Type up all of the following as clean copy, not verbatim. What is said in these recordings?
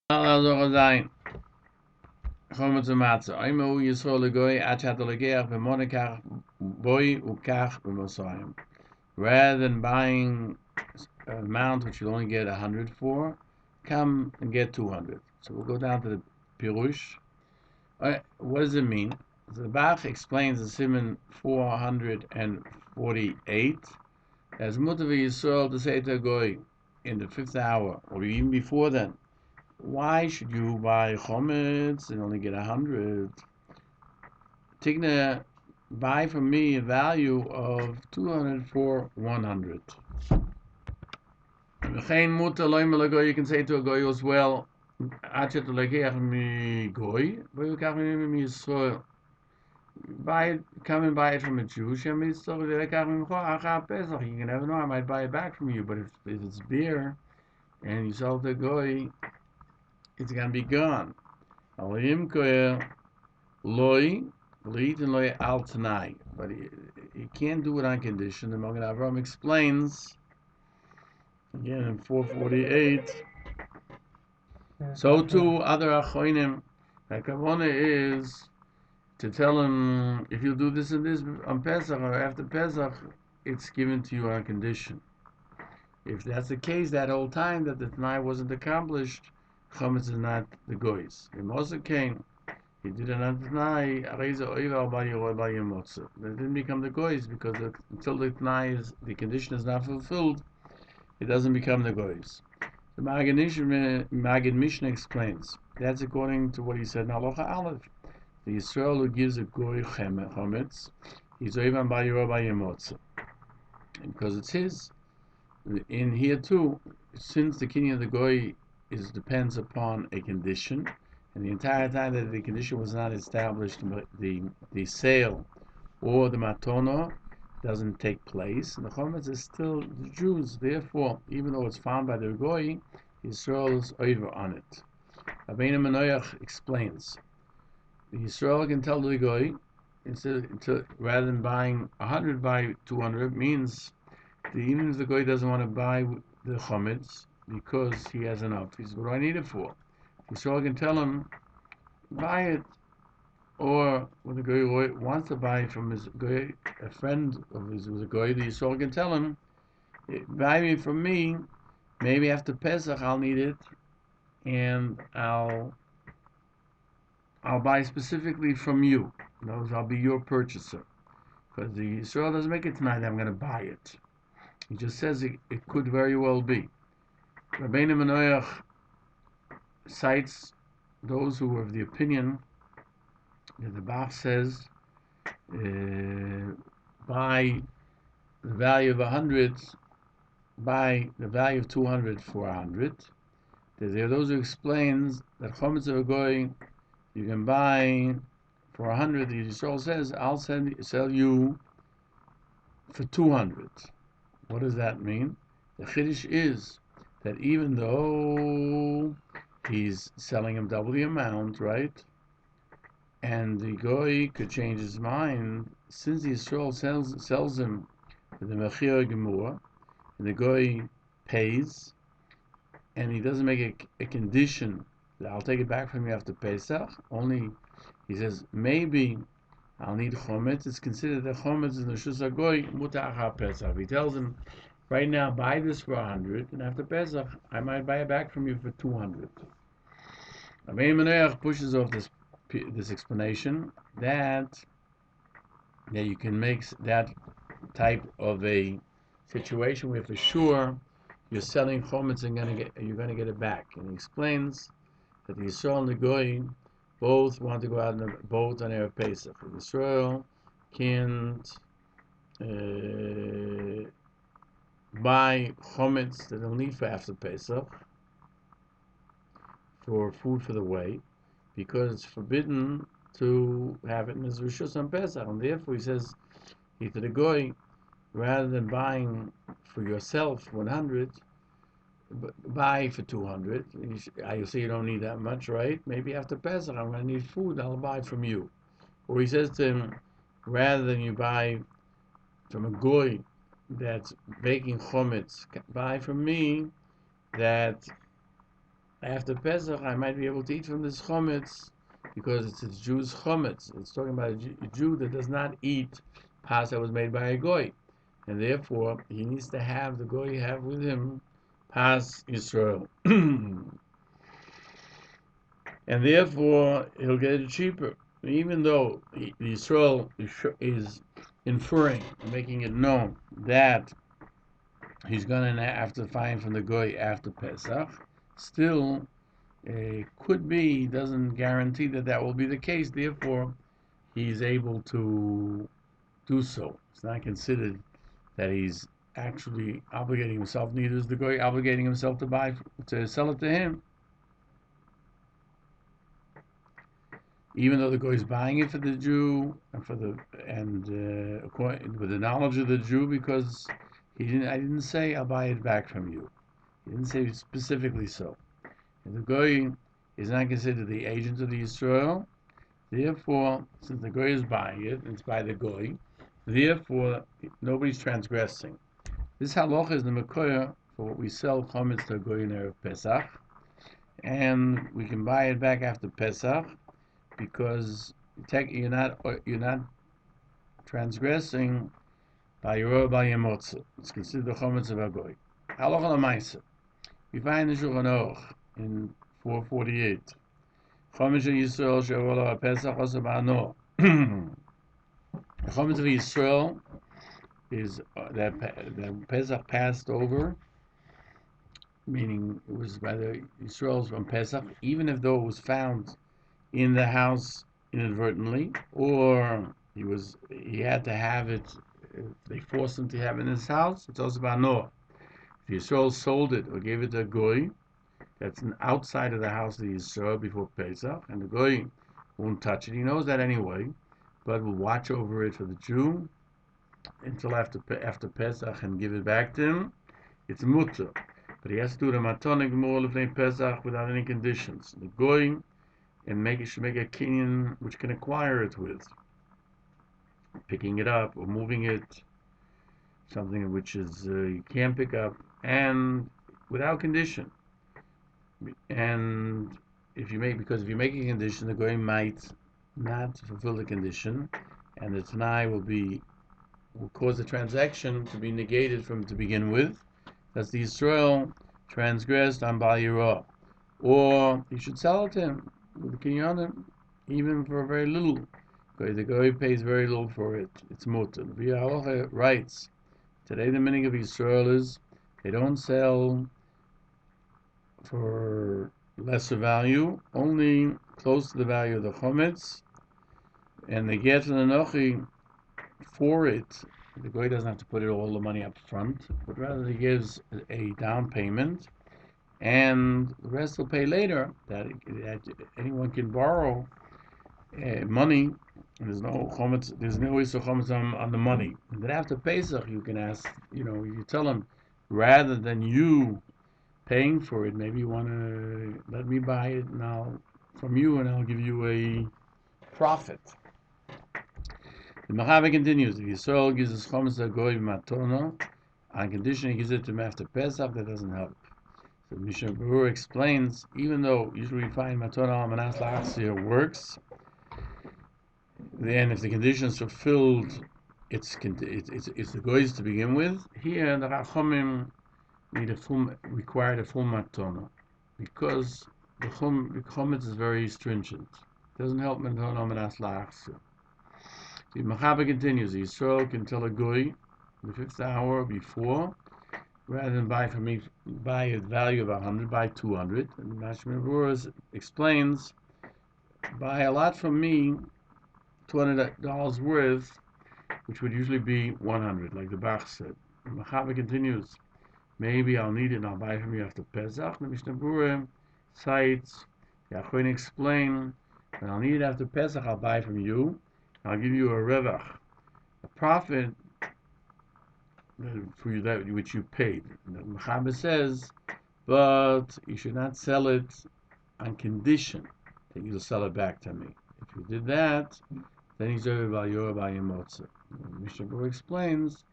Chametz U'Matzah. Oimu Yisrael legoy ad shatalegech b'monekach boy ukach b'mosayim. Rather than buying an amount which you'll only get 100 for, come and get 200. So we'll go down to the Peirush. What does it mean? The Bach explains the Siman 448 as Mutter Yisrael to say to a goy in the 5th hour, or even before then, why should you buy Chametz and only get 100? Tigna, buy from me a value of 200 for 100. You can say to a goy as well, come and buy it from a Jew. You can never know, I might buy it back from you, but if it's beer and you sell it to a goy, it's going to be gone. But he can't do it on condition. The Machon Nesher explains again in 448. So too other Achonim, the Kavanah is to tell him, if you do this and this on Pesach or after Pesach, it's given to you on condition. If that's the case, that whole time that the Tanai wasn't accomplished, Chametz is not the goys. In Mosdos came, he did it on Tanai, they didn't become the goys because until the Tanai the condition is not fulfilled, it doesn't become the goys. The Maggid Mishnah explains that's according to what he said in Halacha Aleph. The Yisrael who gives a goy chametz, he's oivan b'yimotzah, because it's his. In here too, since the kinyan of the goy depends upon a condition, and the entire time that the condition was not established, the sale or the matona doesn't take place, and the chametz is still the Jews. Therefore, even though it's found by the goy, Yisrael is over on it. Rabbeinu Menoach explains. Yisrael can tell the goy, rather than buying 100 by 200, means that even if the goy doesn't want to buy the chametz because he has enough, he says, what do I need it for? Yisrael can tell him, buy it. Or when the goy wants to buy from his goy, a friend of his was a goy, the Yisrael can tell him, buy me from me, maybe after Pesach I'll need it, and I'll buy specifically from you. In other words, I'll be your purchaser. Because the Yisrael doesn't make it tonight that I'm going to buy it. He just says it could very well be. Rabbeinu Menoach cites those who are of the opinion that the Bach says buy the value of 100, buy the value of 200 for 100. There are those who explains that Chametz of a goy you can buy for 100. The Yisrael says, I'll sell you for 200. What does that mean? The Chiddush is that even though he's selling him double the amount, right? And the goy could change his mind, since the Yisrael sells him for the Mechir Gemur, and the goy pays, and he doesn't make a condition that I'll take it back from you after Pesach. Only, he says, maybe I'll need Chometz. It's considered that Chometz is Neshus HaGoy Mutach Pesach. He tells him, right now, buy this for 100, and after Pesach, I might buy it back from you for 200. Rabbeinu Menoach pushes off this explanation that you can make that type of a situation where for sure you're selling Chometz and you're going to get it back. And he explains that the Yisrael and the Goy both want to go out on a boat on Erev Pesach. The Yisrael can't buy Chometz that they'll need for after Pesach for food for the way, because it's forbidden to have it in his Rishus on Pesach. And therefore he says, to the Goy, rather than buying for yourself 100, buy for 200. You say you don't need that much, right? Maybe after Pesach, I'm going to need food, I'll buy from you. Or he says to him, rather than you buy from a goy that's baking chometz, buy from me that after Pesach, I might be able to eat from this chametz because it's a Jew's chametz. It's talking about a Jew that does not eat pas that was made by a goy, and therefore he needs to have the goy have with him pas Yisrael, and therefore he'll get it cheaper, even though the Yisrael is inferring, making it known that he's going to have to find from the goy after Pesach. Still, could be, doesn't guarantee that will be the case. Therefore, he's able to do so. It's not considered that he's actually obligating himself. Neither is the goy obligating himself to sell it to him. Even though the goy is buying it for the Jew with the knowledge of the Jew, because I didn't say I'll buy it back from you. He didn't say specifically so. And the goy is not considered the agent of the Yisrael. Therefore, since the goy is buying it, and it's by the goy, therefore nobody's transgressing. This halacha is the mekoyer for what we sell chametz to a goy in Erev Pesach, and we can buy it back after Pesach because you're not transgressing by your motza. It's considered the chametz of a goy. Halacha l'maisa. We find the Shulchan Aruch in 448. Chametz Yisrael she'avola Pesach osabano. The chametz of Yisrael is that Pesach passed over, meaning it was by the Yisrael's from Pesach, even if though it was found in the house inadvertently, or he had to have it. They forced him to have it in his house. It's also bano. If Yisrael sold it or gave it to a goy that's outside of the house of Yisrael before Pesach, and the goy won't touch it. He knows that anyway, but will watch over it for the Jew until after Pesach and give it back to him. It's mutter, but he has to do the matonik more of Pesach without any conditions. The goy should make a kinyan which can acquire it with, picking it up or moving it, something which is you can't pick up, and without condition. And if you make a condition, the goy might not fulfill the condition, and the Tanai will cause the transaction to be negated to begin with. That's the Yisrael transgressed on Bal Yirah, or you should sell it to him with the kinyanim, even for very little. The goy pays very little for it. It's mutter. The Halacha writes, today the meaning of Yisrael is they don't sell for lesser value, only close to the value of the chametz, and they get to the nochi for it. The goy doesn't have to put all the money up front, but rather he gives a down payment, and the rest will pay later. That anyone can borrow money, and there's no chametz. There's no issue chametz on the money. And then after Pesach, you can ask. You tell them, rather than you paying for it, maybe you want to let me buy it from you, and I'll give you a profit. The Mechaber continues, if Yisrael gives his chametz to goy matona, on condition he gives it to him after Pesach, that doesn't help. So Mishnah Berurah explains, even though usually we find matona al-manas la'achzir works, then if the condition is fulfilled, it's the goy's to begin with. Here the Chachamim required a full matona, because the chametz is very stringent. It doesn't help matona al-manas la'achzir. The Mechaber continues, Yisrael can tell a goy the 5th hour before, rather than buy a value of 100, buy 200. And Mishnah Berurah explains, buy a lot from me, $200 worth, which would usually be 100, like the Bach said. The Mechaber continues, maybe I'll need it and I'll buy from you after Pesach. The Mishnah Berurah cites, Yachon explain, when I'll need it after Pesach, I'll buy from you. I'll give you a revach, a profit for you that which you paid. The Mechaber says, but you should not sell it on condition that you'll sell it back to me. If you did that, then he's over by your motza. Mishnah Berurah explains,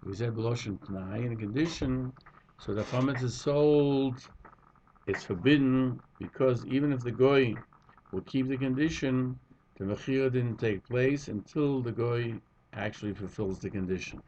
we said b'loshen t'nai in a condition, so the chametz is sold it's forbidden because even if the goy will keep the condition, the mechira didn't take place until the goy actually fulfills the condition.